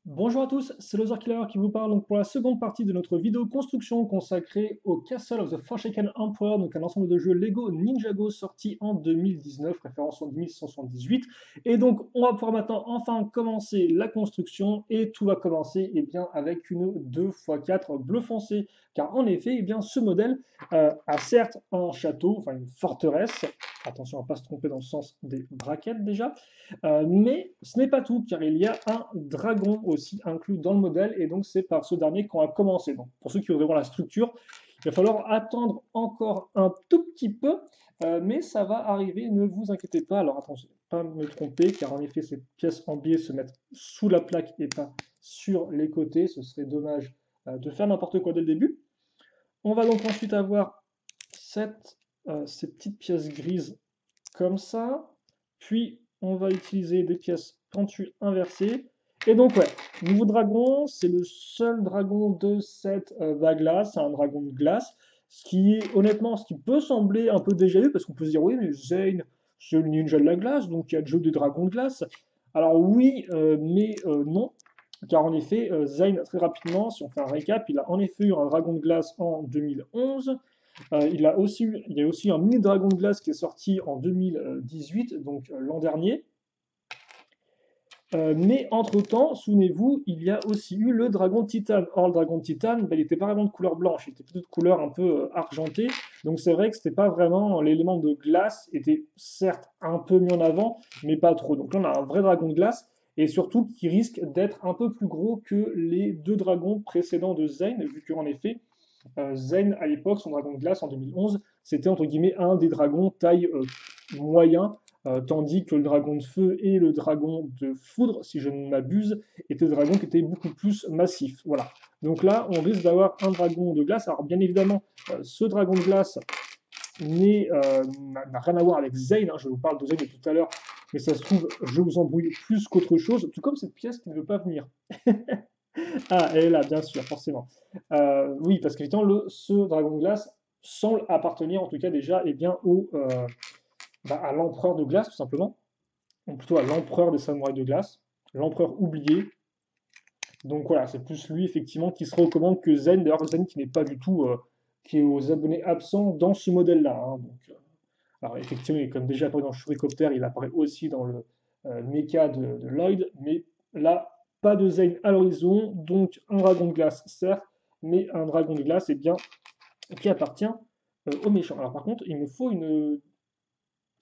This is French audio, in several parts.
Bonjour à tous, c'est Loser Killer qui vous parle donc pour la seconde partie de notre vidéo construction consacrée au Castle of the Forsaken Emperor, donc un ensemble de jeux Lego Ninjago sorti en 2019, référence en 1178. Et donc on va pouvoir maintenant enfin commencer la construction et tout va commencer bien, avec une 2x4 bleu foncé. Car en effet, ce modèle a certes un château, enfin une forteresse, attention à ne pas se tromper dans le sens des braquettes déjà, mais ce n'est pas tout, car il y a un dragon aussi inclus dans le modèle, et donc c'est par ce dernier qu'on va commencer. Donc pour ceux qui voudront la structure, il va falloir attendre encore un tout petit peu, mais ça va arriver, ne vous inquiétez pas. Alors attention, pas me tromper, car en effet ces pièces en biais se mettent sous la plaque et pas sur les côtés, ce serait dommage de faire n'importe quoi dès le début. On va donc ensuite avoir ces petites pièces grises comme ça, puis on va utiliser des pièces pentues inversées. Et donc ouais, nouveau dragon, c'est le seul dragon de cette vague-là, c'est un dragon de glace, ce qui est honnêtement, ce qui peut sembler un peu déjà vu, parce qu'on peut se dire oui mais Zane, c'est le ninja de la glace, donc il y a déjà des dragons de glace. Alors oui, mais non, car en effet, Zane très rapidement, si on fait un récap, il a en effet eu un dragon de glace en 2011, il y a aussi un mini dragon de glace qui est sorti en 2018, donc l'an dernier. Mais entre-temps, souvenez-vous, il y a aussi eu le dragon de titane. Or, le dragon de titane, il n'était pas vraiment de couleur blanche, il était plutôt de couleur un peu argentée. Donc c'est vrai que c'était pas vraiment l'élément de glace, était certes un peu mis en avant, mais pas trop. Donc là, on a un vrai dragon de glace, et surtout qui risque d'être un peu plus gros que les deux dragons précédents de Zane, vu qu'en effet, Zane, à l'époque, son dragon de glace en 2011, c'était entre guillemets un des dragons taille moyen, tandis que le dragon de feu et le dragon de foudre, si je ne m'abuse, étaient des dragons qui étaient beaucoup plus massifs. Voilà. Donc là, on risque d'avoir un dragon de glace. Alors bien évidemment, ce dragon de glace n'a rien à voir avec Zane, hein, je vous parle de Zane tout à l'heure, mais ça se trouve, je vous embrouille plus qu'autre chose, tout comme cette pièce qui ne veut pas venir. Ah, elle est là, bien sûr, forcément. Oui, parce qu'évidemment, ce dragon de glace semble appartenir, en tout cas déjà, à l'empereur de glace, tout simplement, ou plutôt à l'empereur des samouraïs de glace, l'empereur oublié. Donc voilà, c'est plus lui, effectivement, qui se recommande que Zen, d'ailleurs, Zen qui n'est pas du tout, qui est aux abonnés absents dans ce modèle-là, hein. Alors effectivement, il est comme déjà apparu dans Shurikopter, il apparaît aussi dans le mecha de Lloyd, mais là, pas de Zane à l'horizon, donc un dragon de glace, certes, mais un dragon de glace, bien, qui appartient aux méchants. Alors par contre, il me faut une...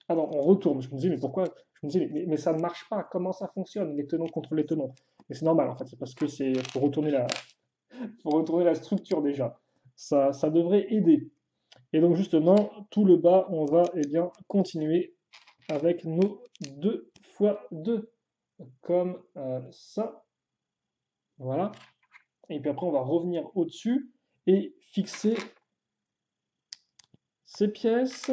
Ah non, on retourne. Je me disais, mais pourquoi? Je me disais, mais ça ne marche pas, comment ça fonctionne, les tenons contre les tenons? Mais c'est normal, en fait, c'est parce que c'est faut retourner la structure déjà. Ça devrait aider. Et donc justement, tout le bas, on va continuer avec nos 2 fois 2 comme ça. Voilà. Et puis après, on va revenir au-dessus et fixer ces pièces.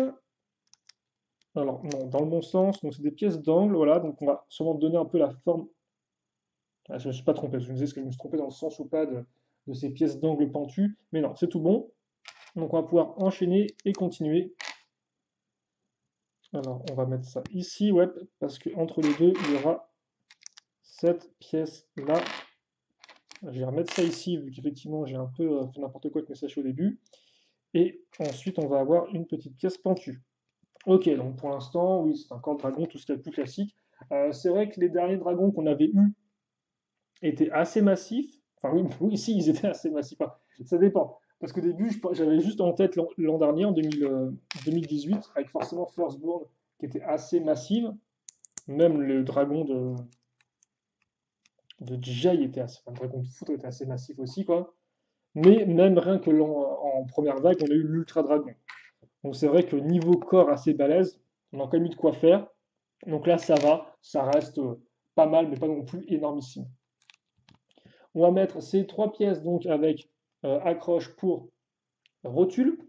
Alors, non, dans le bon sens, donc c'est des pièces d'angle, voilà, donc on va sûrement donner un peu la forme. Ah, je ne me suis pas trompé, je me disais, est-ce que je me suis trompé dans le sens ou pas de ces pièces d'angle pentues, mais non, c'est tout bon. Donc on va pouvoir enchaîner et continuer. Alors, on va mettre ça ici, ouais, parce qu'entre les deux, il y aura cette pièce-là. Je vais remettre ça ici, vu qu'effectivement j'ai un peu fait n'importe quoi avec mes sachets au début. Et ensuite, on va avoir une petite pièce pentue. Ok, donc pour l'instant, oui, c'est un corps de dragon, tout ce qui est le plus classique. C'est vrai que les derniers dragons qu'on avait eus étaient assez massifs. Enfin, oui, oui, si, ils étaient assez massifs. Enfin, ça dépend. Parce qu'au début, j'avais juste en tête l'an dernier, en 2018, avec forcément Firstborn, qui était assez massive. Même le dragon de Jai était assez, enfin, le dragon de foudre était assez massif aussi, quoi. Mais même rien que en première vague, on a eu l'Ultra Dragon. Donc c'est vrai que niveau corps assez balèze, on a quand même eu de quoi faire. Donc là, ça va, ça reste pas mal, mais pas non plus énormissime. On va mettre ces trois pièces donc avec accroche pour rotule.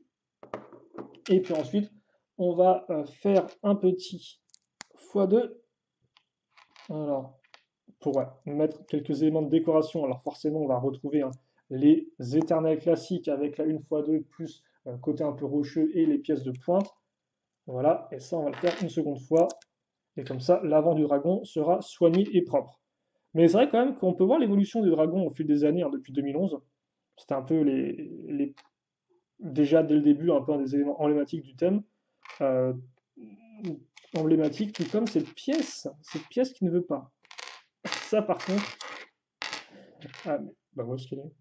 Et puis ensuite, on va faire un petit x2. Alors, pour mettre quelques éléments de décoration. Alors forcément, on va retrouver les éternels classiques avec la 1x2 plus côté un peu rocheux et les pièces de pointe. Voilà, et ça, on va le faire une seconde fois. Et comme ça, l'avant du dragon sera soigné et propre. Mais c'est vrai quand même qu'on peut voir l'évolution des dragons au fil des années, hein, depuis 2011. C'était un peu déjà dès le début un peu un des éléments emblématiques du thème. Euh, Emblématique, tout comme cette pièce qui ne veut pas. Ça par contre, ah mais bah où est-ce qu'elle est?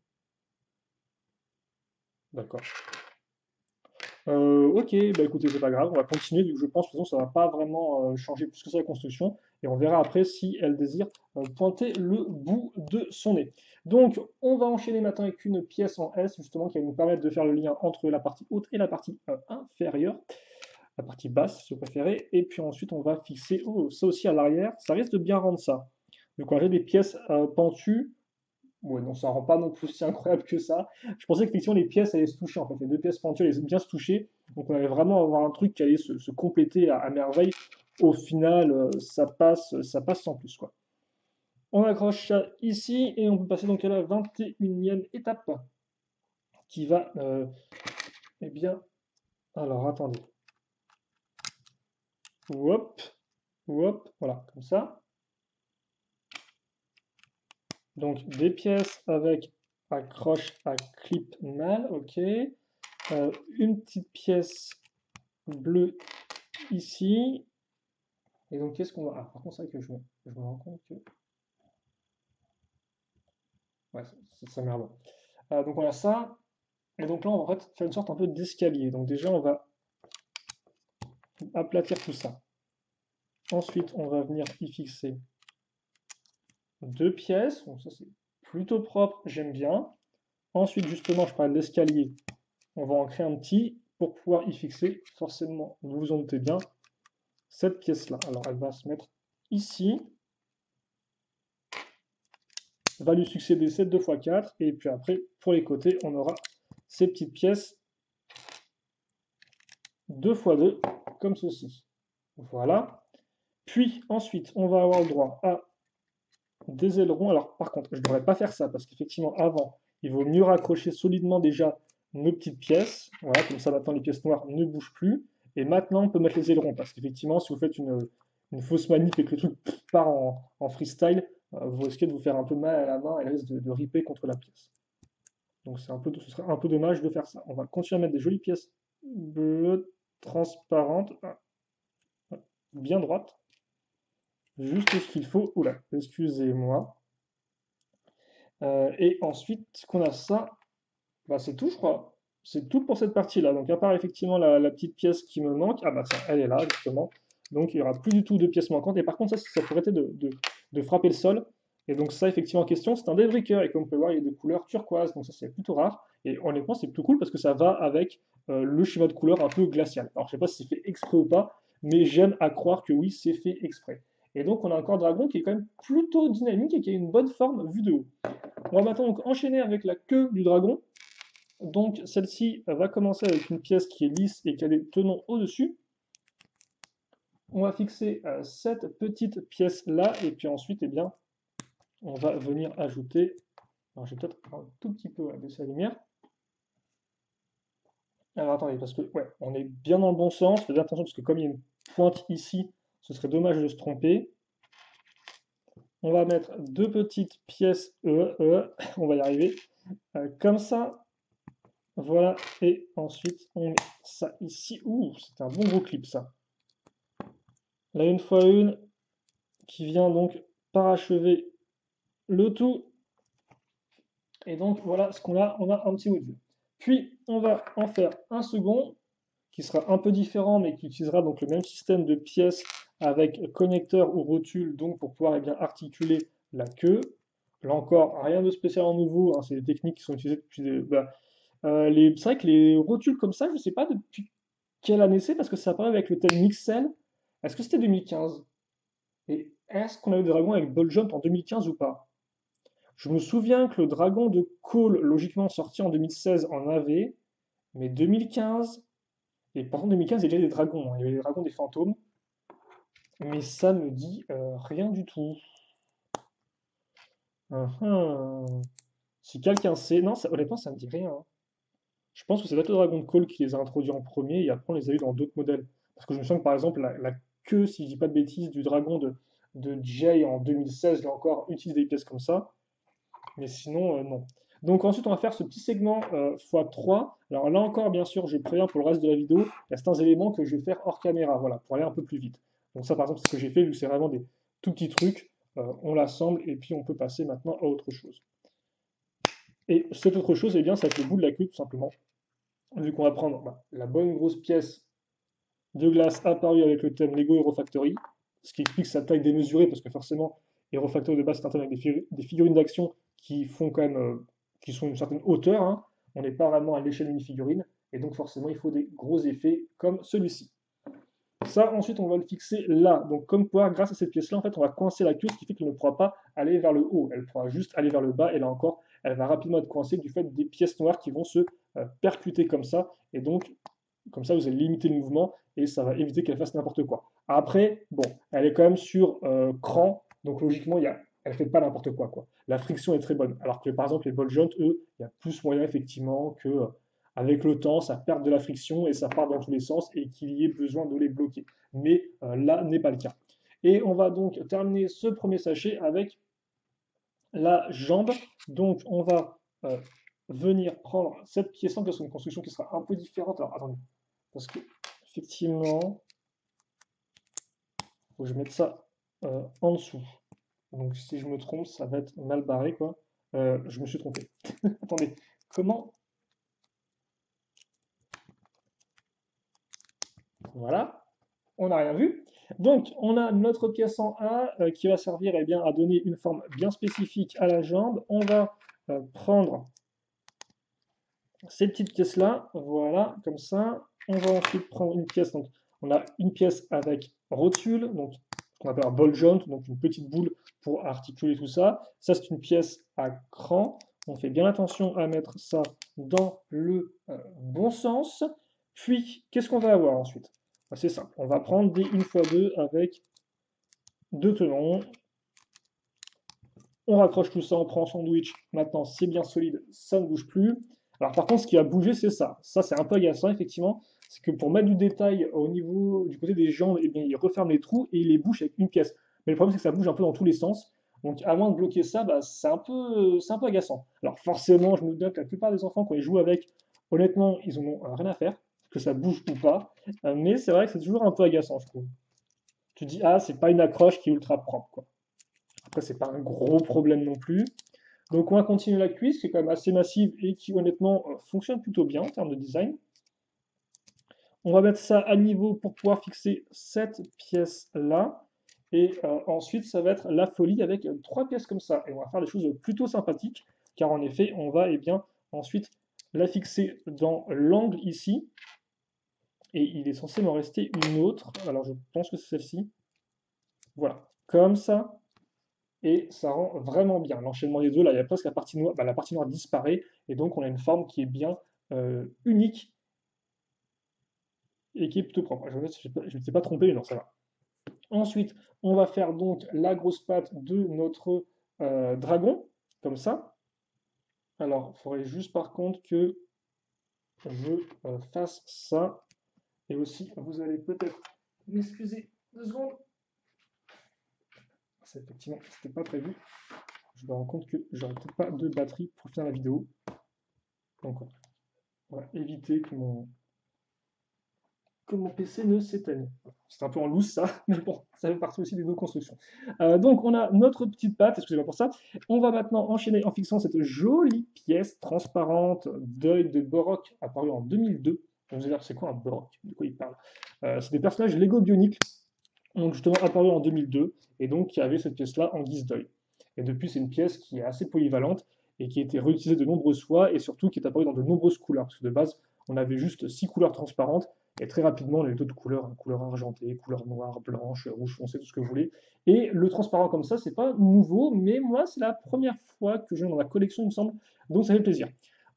D'accord. Ok, bah écoutez, c'est pas grave, on va continuer, vu que je pense que de toute façon, ça va pas vraiment changer plus que ça la construction, et on verra après si elle désire pointer le bout de son nez. Donc, on va enchaîner maintenant avec une pièce en S, justement, qui va nous permettre de faire le lien entre la partie haute et la partie inférieure, la partie basse, si vous préférez, et puis ensuite, on va fixer ça aussi à l'arrière, ça risque de bien rendre ça. Donc, on a des pièces pentues. Ouais, non, ça rend pas non plus si incroyable que ça. Je pensais qu'effectivement les pièces allaient se toucher, en fait. Les deux pièces pentuelles allaient bien se toucher. Donc on allait vraiment avoir un truc qui allait se compléter à merveille. Au final, ça passe sans plus, quoi. On accroche ça ici et on peut passer donc à la 21e étape qui va, eh bien, alors attendez. Hop, hop, voilà, comme ça. Donc des pièces avec accroche à clip mal, ok. Une petite pièce bleue ici. Et donc, qu'est-ce qu'on va. Ah, par contre, c'est vrai que je me rends compte que. Ouais, ça merde. Donc, on a ça. Et donc là, on va en fait faire une sorte un peu d'escalier. Donc, déjà, on va aplatir tout ça. Ensuite, on va venir y fixer deux pièces. Donc, ça, c'est plutôt propre. J'aime bien. Ensuite, justement, je parlais de l'escalier. On va en créer un petit pour pouvoir y fixer, forcément, vous vous en doutez bien, cette pièce-là. Alors, elle va se mettre ici. Va lui succéder cette 2x4, et puis après, pour les côtés, on aura ces petites pièces 2x2, comme ceci. Voilà. Puis ensuite, on va avoir le droit à des ailerons. Alors par contre, je ne devrais pas faire ça, parce qu'effectivement, avant, il vaut mieux raccrocher solidement déjà nos petites pièces. Voilà, comme ça maintenant les pièces noires ne bougent plus. Et maintenant, on peut mettre les ailerons, parce qu'effectivement, si vous faites une fausse manip et que le truc part en freestyle, vous risquez de vous faire un peu mal à la main et risque de ripper contre la pièce. Donc ce serait un peu dommage de faire ça. On va continuer à mettre des jolies pièces bleues, transparentes, bien droites, juste ce qu'il faut. Oula, excusez-moi. Et ensuite, qu'on a ça, bah, c'est tout, je crois. C'est tout pour cette partie-là. Donc à part effectivement la petite pièce qui me manque, ah bah ça, elle est là, justement. Donc il n'y aura plus du tout de pièces manquantes. Et par contre, ça pourrait être de frapper le sol. Et donc ça, effectivement, en question, c'est un débriqueur. Et comme on peut voir, il y a des couleurs turquoise. Donc ça, c'est plutôt rare. Et honnêtement, c'est plutôt cool parce que ça va avec le schéma de couleur un peu glacial. Alors je sais pas si c'est fait exprès ou pas, mais j'aime à croire que oui, c'est fait exprès. Et donc on a encore Dragon qui est quand même plutôt dynamique et qui a une bonne forme vue de haut. On va maintenant donc enchaîner avec la queue du dragon. Donc celle-ci va commencer avec une pièce qui est lisse et qui a des tenons au-dessus. On va fixer cette petite pièce-là et puis ensuite, eh bien, on va venir ajouter. Alors je vais peut-être un tout petit peu baisser la lumière. Alors attendez, parce que ouais, on est bien dans le bon sens. Faites attention parce que comme il y a une pointe ici, ce serait dommage de se tromper. On va mettre deux petites pièces, on va y arriver, comme ça. Voilà, et ensuite on met ça ici. Ouh, c'est un bon gros clip ça. Là, une fois une qui vient donc parachever le tout. Et donc voilà ce qu'on a, on a un petit module. Puis on va en faire un second qui sera un peu différent mais qui utilisera donc le même système de pièces avec connecteur ou rotule donc pour pouvoir bien articuler la queue. Là encore, rien de spécialement nouveau, hein, c'est des techniques qui sont utilisées depuis c'est vrai que les rotules comme ça, je ne sais pas depuis quelle année c'est parce que ça apparaît avec le thème Mixel. Est-ce que c'était 2015? Et est-ce qu'on a eu des dragons avec Ball Jump en 2015 ou pas? Je me souviens que le dragon de Cole, logiquement sorti en 2016, en avait, mais 2015, et par contre 2015, il y avait des dragons, hein, il y avait les dragons des fantômes, mais ça me dit rien du tout. Uhum. Si quelqu'un sait, non, honnêtement, ça me dit rien, hein. Je pense que c'est peut-être le dragon de Cole qui les a introduits en premier, et après on les a eu dans d'autres modèles. Parce que je me souviens que par exemple, la queue, si je dis pas de bêtises, du dragon de Jay en 2016, là encore, utilise des pièces comme ça. Mais sinon, non. Donc ensuite, on va faire ce petit segment x3. Alors là encore, bien sûr, je préviens pour le reste de la vidéo, il y a certains éléments que je vais faire hors caméra, voilà, pour aller un peu plus vite. Donc ça, par exemple, c'est ce que j'ai fait, vu que c'est vraiment des tout petits trucs. On l'assemble et puis on peut passer maintenant à autre chose. Et cette autre chose, eh bien, ça va être le bout de la queue, tout simplement. Vu qu'on va prendre la bonne grosse pièce de glace apparue avec le thème Lego Hero Factory, ce qui explique sa taille démesurée, parce que forcément, Hero Factory de base, c'est un thème avec des figurines d'action qui font quand même, qui sont une certaine hauteur, hein. On n'est pas vraiment à l'échelle d'une figurine, et donc forcément, il faut des gros effets comme celui-ci. Ça, ensuite, on va le fixer là. Donc, comme pouvoir, grâce à cette pièce-là, en fait, on va coincer la queue, ce qui fait qu'elle ne pourra pas aller vers le haut. Elle pourra juste aller vers le bas, et là encore, elle va rapidement être coincée du fait des pièces noires qui vont se percuter comme ça. Et donc, comme ça, vous allez limiter le mouvement, et ça va éviter qu'elle fasse n'importe quoi. Après, bon, elle est quand même sur cran, donc logiquement, elle ne fait pas n'importe quoi, quoi. La friction est très bonne. Alors que, par exemple, les ball joints, eux, il y a plus moyen, effectivement, que avec le temps, ça perd de la friction et ça part dans tous les sens et qu'il y ait besoin de les bloquer. Mais là n'est pas le cas. Et on va donc terminer ce premier sachet avec la jambe. Donc on va venir prendre cette pièce-là, parce que c'est une construction qui sera un peu différente. Alors attendez, parce que effectivement, il faut que je mette ça en dessous. Donc si je me trompe, ça va être mal barré, quoi. Je me suis trompé. Attendez, comment? Voilà, on n'a rien vu. Donc, on a notre pièce en A qui va servir bien, à donner une forme bien spécifique à la jambe. On va prendre ces petites pièces-là, voilà, comme ça. On va ensuite prendre une pièce, donc on a une pièce avec rotule, donc ce qu'on appelle un ball joint, donc une petite boule pour articuler tout ça. Ça, c'est une pièce à cran. On fait bien attention à mettre ça dans le bon sens. Puis, qu'est-ce qu'on va avoir ensuite? C'est simple, on va prendre des 1x2 avec deux tenons. On raccroche tout ça, on prend un sandwich. Maintenant, c'est bien solide, ça ne bouge plus. Alors par contre, ce qui a bougé, c'est ça. Ça, c'est un peu agaçant, effectivement. C'est que pour mettre du détail au niveau du côté des jambes, eh bien, il referme les trous et il les bouche avec une pièce. Mais le problème, c'est que ça bouge un peu dans tous les sens. Donc, à moins de bloquer ça, c'est un peu agaçant. Alors forcément, je me doute que la plupart des enfants, quand ils jouent avec, honnêtement, ils n'en ont rien à faire, que ça bouge ou pas. Mais c'est vrai que c'est toujours un peu agaçant, je trouve. Tu dis, ah, c'est pas une accroche qui est ultra propre, quoi. Après, c'est pas un gros problème non plus. Donc, on va continuer la cuisse, qui est quand même assez massive et qui, honnêtement, fonctionne plutôt bien en termes de design. On va mettre ça à niveau pour pouvoir fixer cette pièce-là. Et ensuite, ça va être la folie avec trois pièces comme ça. Et on va faire des choses plutôt sympathiques, car en effet, on va bien, ensuite la fixer dans l'angle ici. Et il est censé m'en rester une autre. Alors, je pense que c'est celle-ci. Voilà, comme ça. Et ça rend vraiment bien. L'enchaînement des deux, là, il y a presque la partie noire disparaît, et donc on a une forme qui est bien unique et qui est plutôt propre. Je ne m'étais pas trompé, mais non, ça va. Ensuite, on va faire donc la grosse patte de notre dragon, comme ça. Alors, il faudrait juste par contre que je fasse ça. Et aussi, vous allez peut-être m'excuser 2 secondes. Effectivement, c'était pas prévu. Je me rends compte que j'aurais peut-être pas de batterie pour finir la vidéo. Donc, on va éviter que mon PC ne s'éteigne. C'est un peu en loose ça, mais bon, ça fait partie aussi des deux constructions. Donc on a notre petite patte, excusez-moi pour ça. On va maintenant enchaîner en fixant cette jolie pièce transparente d'œil de Borok apparue en 2002. Vous allez dire, c'est quoi un Borok? De quoi il parle? C'est des personnages Lego Bionicle, donc justement apparus en 2002, et donc qui avaient cette pièce-là en guise d'œil. Et depuis, c'est une pièce qui est assez polyvalente et qui a été réutilisée de nombreuses fois, et surtout qui est apparue dans de nombreuses couleurs, parce que de base, on avait juste 6 couleurs transparentes, et très rapidement, on avait d'autres couleurs, hein, couleur argentée, couleur noire, blanche, rouge foncé, tout ce que vous voulez. Et le transparent comme ça, c'est pas nouveau, mais moi, c'est la première fois que je l'ai dans la collection, il me semble, donc ça fait plaisir.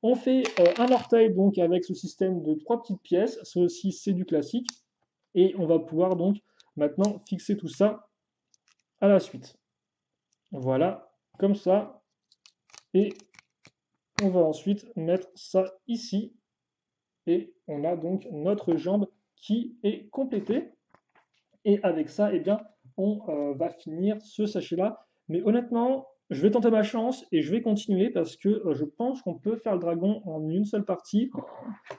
On fait un orteil donc avec ce système de 3 petites pièces, ça aussi c'est du classique, et on va pouvoir donc maintenant fixer tout ça à la suite. Voilà, comme ça, et on va ensuite mettre ça ici, et on a donc notre jambe qui est complétée. Et avec ça, eh bien, on va finir ce sachet-là. Mais honnêtement, je vais tenter ma chance et je vais continuer parce que je pense qu'on peut faire le dragon en une seule partie.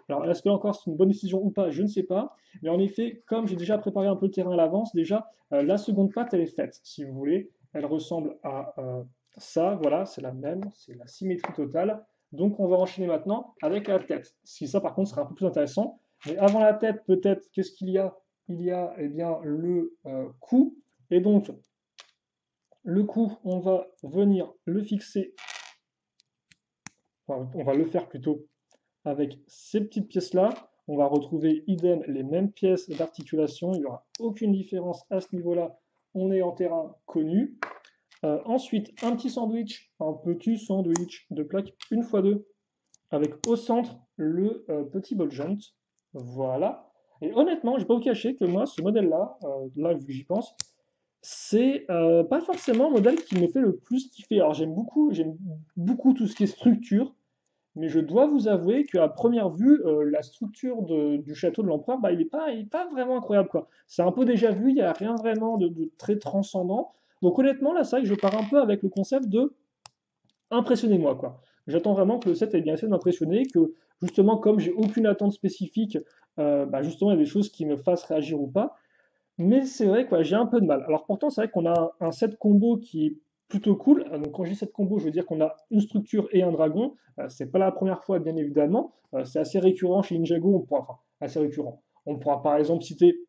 Alors, est-ce que là encore c'est une bonne décision ou pas? Je ne sais pas. Mais en effet, comme j'ai déjà préparé un peu le terrain à l'avance, déjà, la seconde patte, elle est faite, si vous voulez. Elle ressemble à ça, voilà, c'est la même, c'est la symétrie totale. Donc, on va enchaîner maintenant avec la tête. Ce qui, ça, par contre, sera un peu plus intéressant. Mais avant la tête, peut-être, qu'est-ce qu'il y a? Il y a, eh bien, le cou. Et donc, le cou, on va venir le fixer, enfin, on va le faire plutôt avec ces petites pièces-là. On va retrouver idem les mêmes pièces d'articulation. Il n'y aura aucune différence à ce niveau-là. On est en terrain connu. Ensuite, un petit sandwich de plaque 1x2 avec au centre le petit ball joint. Voilà. Et honnêtement, je ne vais pas vous cacher que moi, ce modèle-là, là, vu que j'y pense, c'est pas forcément un modèle qui me fait le plus kiffer. Alors j'aime beaucoup tout ce qui est structure, mais je dois vous avouer qu'à première vue, la structure du château de l'empereur, bah, il est pas vraiment incroyable, quoi. C'est un peu déjà vu, il n'y a rien vraiment de très transcendant. Donc honnêtement, là, c'est vrai que je pars un peu avec le concept de impressionnez-moi, quoi. J'attends vraiment que le set ait bien essayé de m'impressionner, que justement, comme j'ai aucune attente spécifique, bah, justement, il y a des choses qui me fassent réagir ou pas. Mais c'est vrai, quoi, j'ai un peu de mal. Alors pourtant, c'est vrai qu'on a un set combo qui est plutôt cool. Donc quand je dis set combo, je veux dire qu'on a une structure et un dragon. C'est pas la première fois, bien évidemment. C'est assez récurrent chez Ninjago. Enfin, assez récurrent. On pourra par exemple citer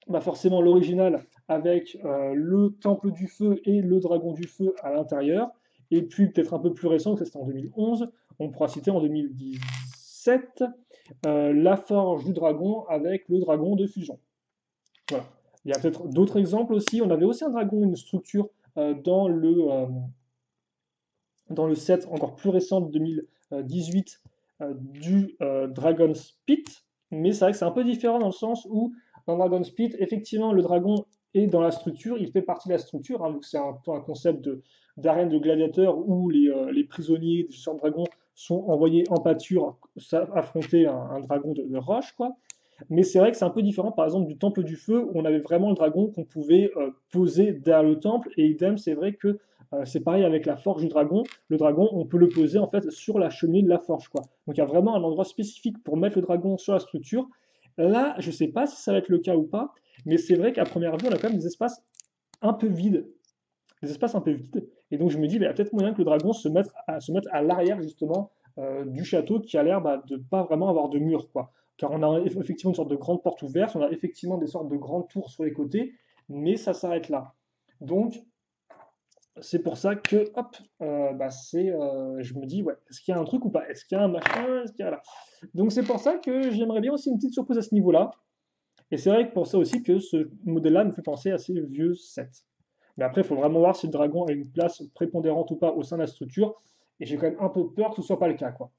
bah, forcément l'original avec le temple du feu et le dragon du feu à l'intérieur. Et puis peut-être un peu plus récent, que c'était en 2011. On pourra citer en 2017 la forge du dragon avec le dragon de fusion. Voilà. Il y a peut-être d'autres exemples aussi. On avait aussi un dragon, une structure dans le set encore plus récent de 2018 du Dragon's Pit. Mais c'est vrai que c'est un peu différent dans le sens où dans Dragon's Pit, effectivement, le dragon est dans la structure, il fait partie de la structure, hein, donc c'est un peu un concept d'arène de gladiateurs où les prisonniers des chasseurs de dragons sont envoyés en pâture affronter un dragon de roche, quoi. Mais c'est vrai que c'est un peu différent, par exemple, du Temple du Feu, où on avait vraiment le dragon qu'on pouvait poser derrière le temple. Et idem, c'est vrai que c'est pareil avec la forge du dragon. Le dragon, on peut le poser en fait sur la cheminée de la forge, quoi. Donc il y a vraiment un endroit spécifique pour mettre le dragon sur la structure. Là, je ne sais pas si ça va être le cas ou pas, mais c'est vrai qu'à première vue, on a quand même des espaces un peu vides. Des espaces un peu vides. Et donc je me dis, bah, il y a peut-être moyen que le dragon se mette à l'arrière justement du château qui a l'air bah, de pas vraiment avoir de mur, quoi. Car on a effectivement une sorte de grande porte ouverte, on a effectivement des sortes de grandes tours sur les côtés, mais ça s'arrête là. Donc c'est pour ça que, hop, bah, je me dis, ouais, est-ce qu'il y a un truc ou pas? Est-ce qu'il y a un machin? Est-ce qu'il y a là? Donc c'est pour ça que j'aimerais bien aussi une petite surprise à ce niveau-là. Et c'est vrai que pour ça aussi que ce modèle-là me fait penser à ces vieux sets. Mais après, il faut vraiment voir si le dragon a une place prépondérante ou pas au sein de la structure. Et j'ai quand même un peu peur que ce soit pas le cas, quoi.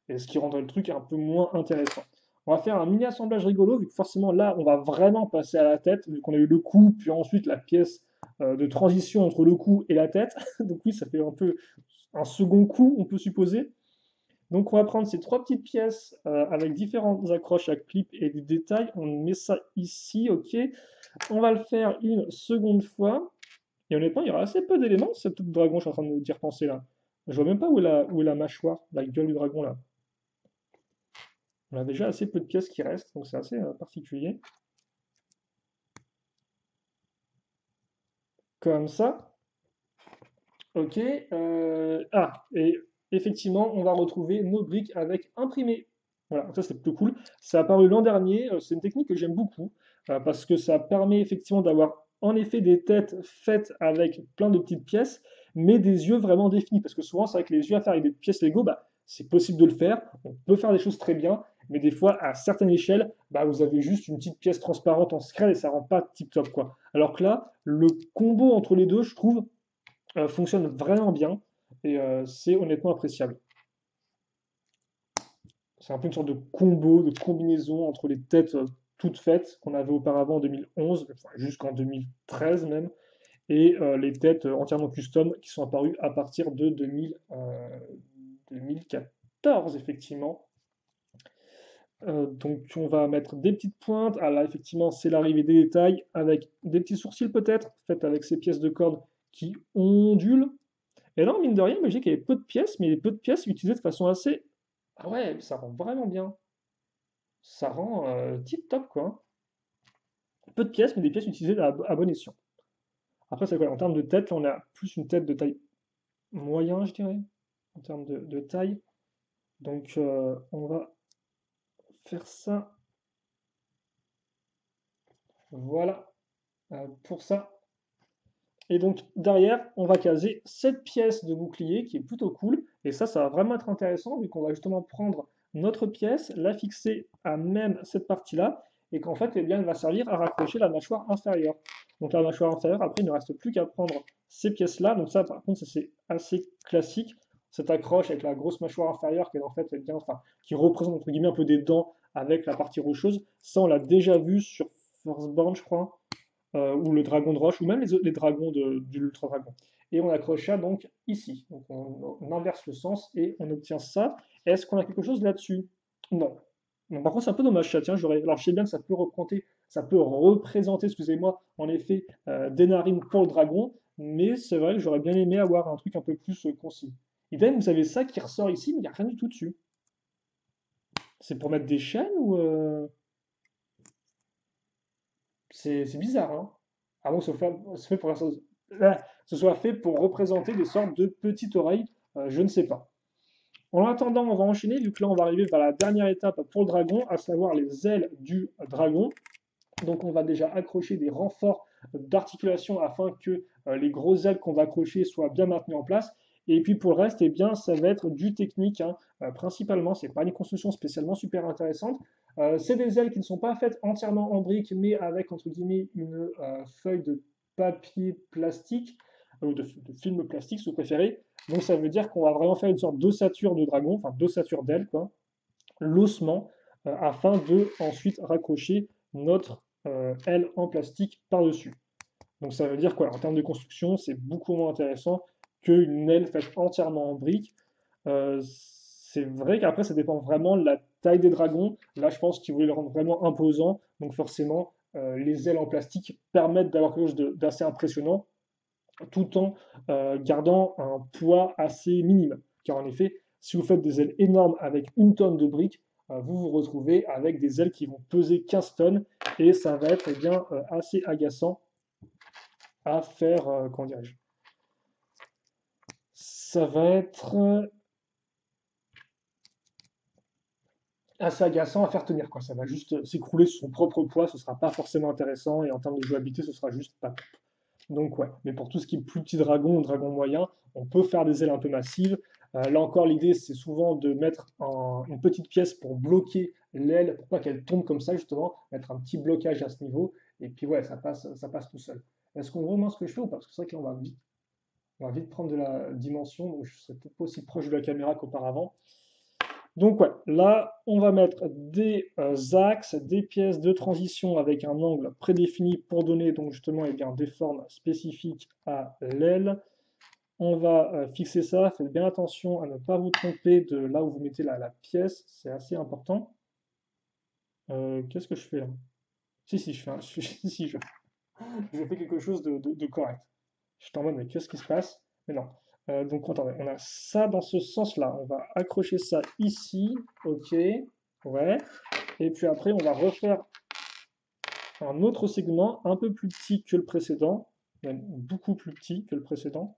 Et ce qui rendrait le truc un peu moins intéressant. On va faire un mini assemblage rigolo, vu que forcément là, on va vraiment passer à la tête, vu qu'on a eu le cou, puis ensuite la pièce de transition entre le cou et la tête. Donc oui, ça fait un peu un second coup, on peut supposer. Donc on va prendre ces trois petites pièces avec différentes accroches à clips et des détails. On met ça ici, ok. On va le faire une seconde fois. Et honnêtement, il y aura assez peu d'éléments, ce petit dragon, je suis en train de d'y repenser là. Je vois même pas où est la mâchoire, la gueule du dragon là. On a déjà assez peu de pièces qui restent, donc c'est assez particulier. Comme ça. Ok. Et effectivement, on va retrouver nos briques avec imprimé. Voilà, ça c'est plutôt cool. Ça a apparu l'an dernier, c'est une technique que j'aime beaucoup, parce que ça permet effectivement d'avoir en effet des têtes faites avec plein de petites pièces, mais des yeux vraiment définis. Parce que souvent, c'est vrai que les yeux à faire avec des pièces Lego, bah, c'est possible de le faire, on peut faire des choses très bien, mais des fois, à certaines échelles, bah, vous avez juste une petite pièce transparente en scred et ça rend pas tip top, quoi. Alors que là, le combo entre les deux, je trouve, fonctionne vraiment bien et c'est honnêtement appréciable. C'est un peu une sorte de combo, de combinaison entre les têtes toutes faites qu'on avait auparavant en 2011, enfin, jusqu'en 2013 même, et les têtes entièrement custom qui sont apparues à partir de 2014, effectivement. Donc on va mettre des petites pointes. Ah là, effectivement, c'est l'arrivée des détails avec des petits sourcils peut-être, faits avec ces pièces de corde qui ondulent. Et non, mine de rien, j'ai qu'il y avait peu de pièces, mais les peu de pièces utilisées de façon assez... Ah ouais, ça rend vraiment bien. Ça rend tip top, quoi. Peu de pièces, mais des pièces utilisées à bon escient. Après, c'est quoi? En termes de tête, là, on a plus une tête de taille moyen, je dirais, en termes de taille. Donc, on va faire ça. Voilà, pour ça. Et donc, derrière, on va caser cette pièce de bouclier qui est plutôt cool. Et ça va vraiment être intéressant, vu qu'on va justement prendre notre pièce, la fixer à même cette partie-là, et qu'en fait, eh bien, elle va servir à raccrocher la mâchoire inférieure. Donc, la mâchoire inférieure, après, il ne reste plus qu'à prendre ces pièces-là. Donc, ça, par contre, ça, c'est assez classique. Cette accroche avec la grosse mâchoire inférieure qui est en fait, eh bien, enfin, qui représente entre guillemets un peu des dents avec la partie rocheuse. Ça, on l'a déjà vu sur Firstborn, je crois, ou le dragon de roche, ou même les dragons de l'ultra dragon. Et on accroche ça donc ici. Donc on inverse le sens et on obtient ça. Est-ce qu'on a quelque chose là-dessus? Non. Bon, par contre, c'est un peu dommage ça. Tiens, alors je sais bien que ça peut représenter, excusez-moi, en effet, des narines pour le dragon, mais c'est vrai que j'aurais bien aimé avoir un truc un peu plus concis. Idem, vous avez ça qui ressort ici, mais il n'y a rien du tout dessus. C'est pour mettre des chaînes ou c'est bizarre, hein? Ah bon, ce soit fait pour représenter des sortes de petites oreilles, je ne sais pas. En attendant, on va enchaîner, vu que là, on va arriver vers la dernière étape pour le dragon, à savoir les ailes du dragon. Donc, on va déjà accrocher des renforts d'articulation afin que les grosses ailes qu'on va accrocher soient bien maintenues en place. Et puis pour le reste, eh bien, ça va être du technique, hein. Principalement, c'est pas une construction spécialement super intéressante. C'est des ailes qui ne sont pas faites entièrement en briques, mais avec entre guillemets une feuille de papier plastique ou de film plastique, si vous préférez. Donc ça veut dire qu'on va vraiment faire une sorte d'ossature de dragon, enfin d'ossature d'aile, quoi, l'ossement, afin de ensuite raccrocher notre aile en plastique par-dessus. Donc ça veut dire quoi? En termes de construction, c'est beaucoup moins intéressant qu'une aile faite entièrement en briques. C'est vrai qu'après, ça dépend vraiment de la taille des dragons. Là, je pense qu'ils voulaient le rendre vraiment imposant. Donc forcément, les ailes en plastique permettent d'avoir quelque chose d'assez impressionnant, tout en gardant un poids assez minime. Car en effet, si vous faites des ailes énormes avec une tonne de briques, vous vous retrouvez avec des ailes qui vont peser 15 tonnes et ça va être eh bien, assez agaçant à faire, comment dirais-je, ça va être assez agaçant à faire tenir, quoi. Ça va juste s'écrouler sous son propre poids, ce sera pas forcément intéressant et en termes de jouabilité, ce sera juste pas top. Donc ouais, mais pour tout ce qui est plus petit dragon ou dragon moyen, on peut faire des ailes un peu massives. Là encore, l'idée, c'est souvent de mettre une petite pièce pour bloquer l'aile, pour pas qu'elle tombe comme ça, justement, mettre un petit blocage à ce niveau, et puis ouais, ça passe tout seul. Est-ce qu'on voit moins ce que je fais ou pas? Parce que c'est vrai que là, on va vite prendre de la dimension, donc je serai peut-être pas aussi proche de la caméra qu'auparavant. Donc ouais, là, on va mettre des axes, des pièces de transition avec un angle prédéfini pour donner donc justement eh bien, des formes spécifiques à l'aile. On va fixer ça, faites bien attention à ne pas vous tromper de là où vous mettez la pièce, c'est assez important. Qu'est-ce que je fais là? Si, je fais, si, je fais quelque chose de correct. Je suis en mode, mais qu'est-ce qui se passe? Mais non. Donc, attendez, on a ça dans ce sens-là. On va accrocher ça ici. Ok. Ouais. Et puis après, on va refaire un autre segment un peu plus petit que le précédent. Même beaucoup plus petit que le précédent.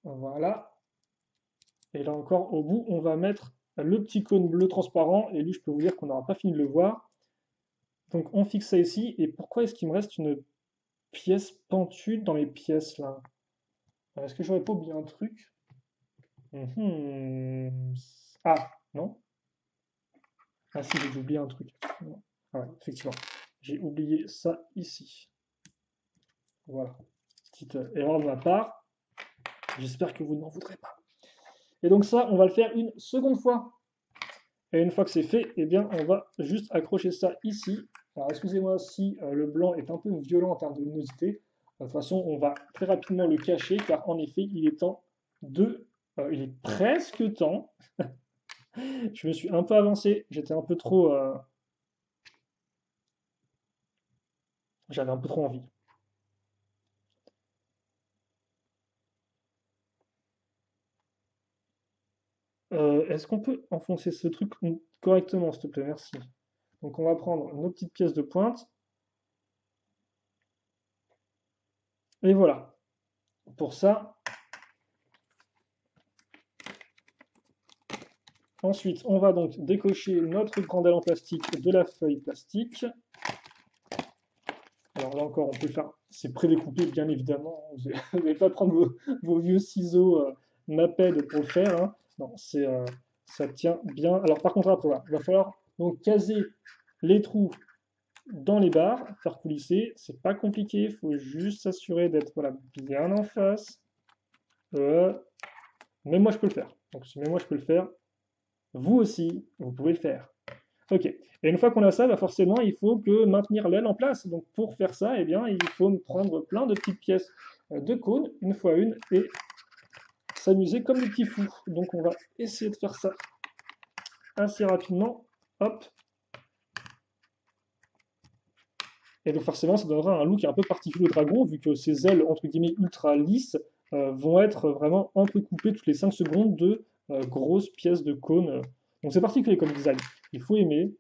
Voilà. Et là encore, au bout, on va mettre le petit cône bleu transparent. Et lui, je peux vous dire qu'on n'aura pas fini de le voir. Donc, on fixe ça ici. Et pourquoi est-ce qu'il me reste une pièce pentue dans mes pièces là? Est-ce que j'aurais pas oublié un truc? Mhm. Ah, non? Ah si, j'ai oublié un truc. Ah ouais, effectivement. J'ai oublié ça ici. Voilà. Petite erreur de ma part. J'espère que vous n'en voudrez pas. Et donc ça, on va le faire une seconde fois. Et une fois que c'est fait, eh bien, on va juste accrocher ça ici. Alors, excusez-moi si le blanc est un peu violent en termes de luminosité. De toute façon, on va très rapidement le cacher, car en effet, il est temps de Il est presque temps. Je me suis un peu avancé, j'étais un peu trop... j'avais un peu trop envie. Est-ce qu'on peut enfoncer ce truc correctement, s'il te plaît? Merci. Donc on va prendre nos petites pièces de pointe. Et voilà. Pour ça, ensuite, on va donc décocher notre grandelle en plastique de la feuille plastique. Alors là encore, on peut le faire, c'est prédécoupé bien évidemment. Vous n'allez pas prendre vos vieux ciseaux Maped pour le faire, hein. Non, ça tient bien. Alors par contre, après, voilà, il va falloir donc caser les trous dans les barres, faire coulisser. C'est pas compliqué, il faut juste s'assurer d'être voilà, bien en face. Même moi je peux le faire. Donc si même moi je peux le faire, vous aussi, vous pouvez le faire. Ok. Et une fois qu'on a ça, bah forcément, il faut que maintenir l'aile en place. Donc pour faire ça, eh bien, il faut me prendre plein de petites pièces de cône, une fois une, et s'amuser comme des petits fous. Donc on va essayer de faire ça assez rapidement. Hop. Et donc forcément, ça donnera un look un peu particulier au dragon, vu que ses ailes, entre guillemets, ultra lisses, vont être vraiment entrecoupées toutes les 5 secondes de grosses pièces de cône. Donc c'est particulier comme design. Il faut aimer.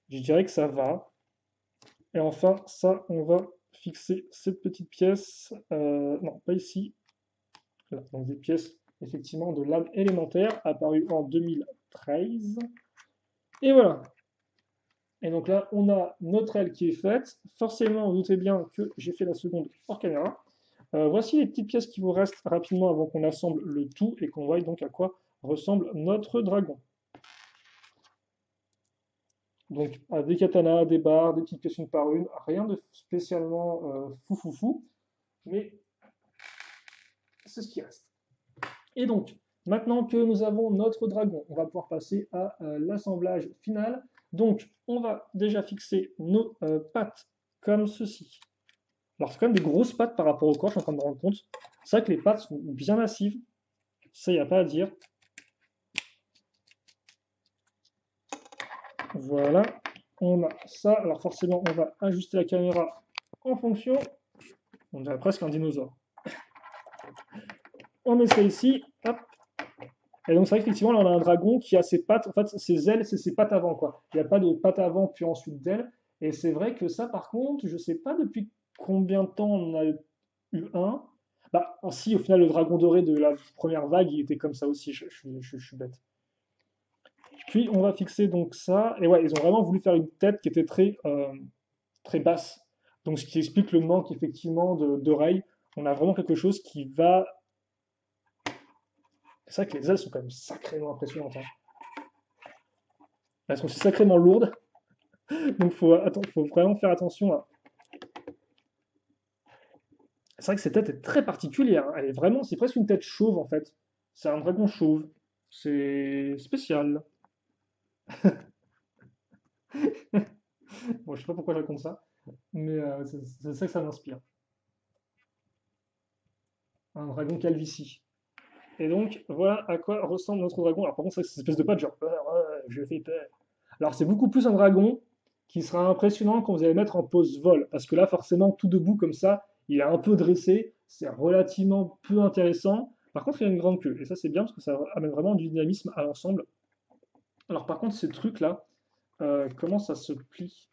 Je dirais que ça va. Et enfin, ça, on va fixer cette petite pièce. Non, pas ici. Là, donc des pièces, effectivement, de lame élémentaire, apparues en 2013. Et voilà. Et donc là, on a notre aile qui est faite. Forcément, vous doutez bien que j'ai fait la seconde hors caméra. Voici les petites pièces qui vous restent rapidement avant qu'on assemble le tout et qu'on voie donc à quoi ressemble notre dragon. Donc des katanas, des barres, des petites pièces une par une, rien de spécialement fou, mais c'est ce qui reste. Et donc, maintenant que nous avons notre dragon, on va pouvoir passer à l'assemblage final. Donc, on va déjà fixer nos pattes comme ceci. Alors, c'est quand même des grosses pattes par rapport au corps, je suis en train de me rendre compte. C'est vrai que les pattes sont bien massives, ça, il n'y a pas à dire. Voilà, on a ça. Alors, forcément, on va ajuster la caméra en fonction. On dirait presque un dinosaure. On met ça ici, hop. Et donc, c'est vrai qu'effectivement, là, on a un dragon qui a ses pattes, en fait, ses ailes, c'est ses pattes avant, quoi. Il n'y a pas de pattes avant, puis ensuite d'ailes. Et c'est vrai que ça, par contre, je ne sais pas depuis combien de temps on en a eu un. Bah, si, au final, le dragon doré de la première vague, il était comme ça aussi, je suis bête. Puis, on va fixer donc ça. Et ouais, ils ont vraiment voulu faire une tête qui était très basse. Donc, ce qui explique le manque, effectivement, d'oreilles. On a vraiment quelque chose qui va. C'est vrai que les ailes sont quand même sacrément impressionnantes, hein. Elles sont aussi sacrément lourdes. Donc faut vraiment faire attention à. C'est vrai que cette tête est très particulière, hein. Elle est vraiment, c'est presque une tête chauve en fait. C'est un dragon chauve. C'est spécial. Bon, je sais pas pourquoi je raconte ça, mais c'est ça que ça m'inspire. Un dragon calvitie. Et donc, voilà à quoi ressemble notre dragon. Alors, par contre, c'est cette espèce de patte, genre, je fais peur. Alors, c'est beaucoup plus un dragon qui sera impressionnant quand vous allez mettre en pose vol. Parce que là, forcément, tout debout comme ça, il est un peu dressé. C'est relativement peu intéressant. Par contre, il a une grande queue. Et ça, c'est bien parce que ça amène vraiment du dynamisme à l'ensemble. Alors, par contre, ces trucs-là, comment ça se plie?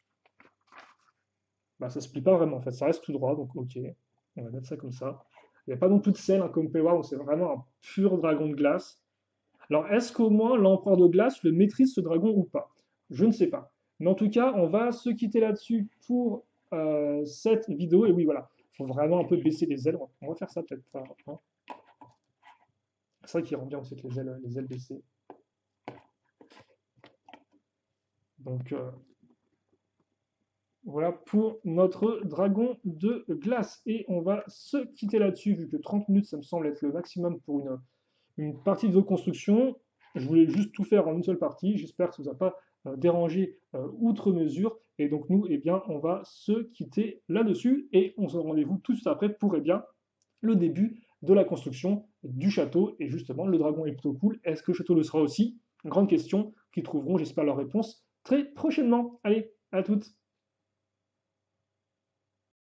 Bah, ça se plie pas vraiment, en fait. Ça reste tout droit. Donc, ok. On va mettre ça comme ça. Il n'y a pas non plus de sel, hein, comme vous pouvez voir, où c'est vraiment un pur dragon de glace. Alors, est-ce qu'au moins l'empereur de glace le maîtrise ce dragon ou pas? Je ne sais pas. Mais en tout cas, on va se quitter là-dessus pour cette vidéo. Et oui, voilà, il faut vraiment un peu baisser les ailes. On va faire ça peut-être pas, hein. C'est vrai qu'il rend bien aussi avec les ailes baissées. Donc, voilà pour notre dragon de glace. Et on va se quitter là-dessus, vu que 30 minutes, ça me semble être le maximum pour une partie de vos constructions. Je voulais juste tout faire en une seule partie. J'espère que ça ne vous a pas dérangé outre mesure. Et donc nous, eh bien, on va se quitter là-dessus et on se donne rendez-vous tout de suite après pour eh bien, le début de la construction du château. Et justement, le dragon est plutôt cool. Est-ce que le château le sera aussi? Grande question, qui trouveront, j'espère, leur réponse très prochainement. Allez, à toutes!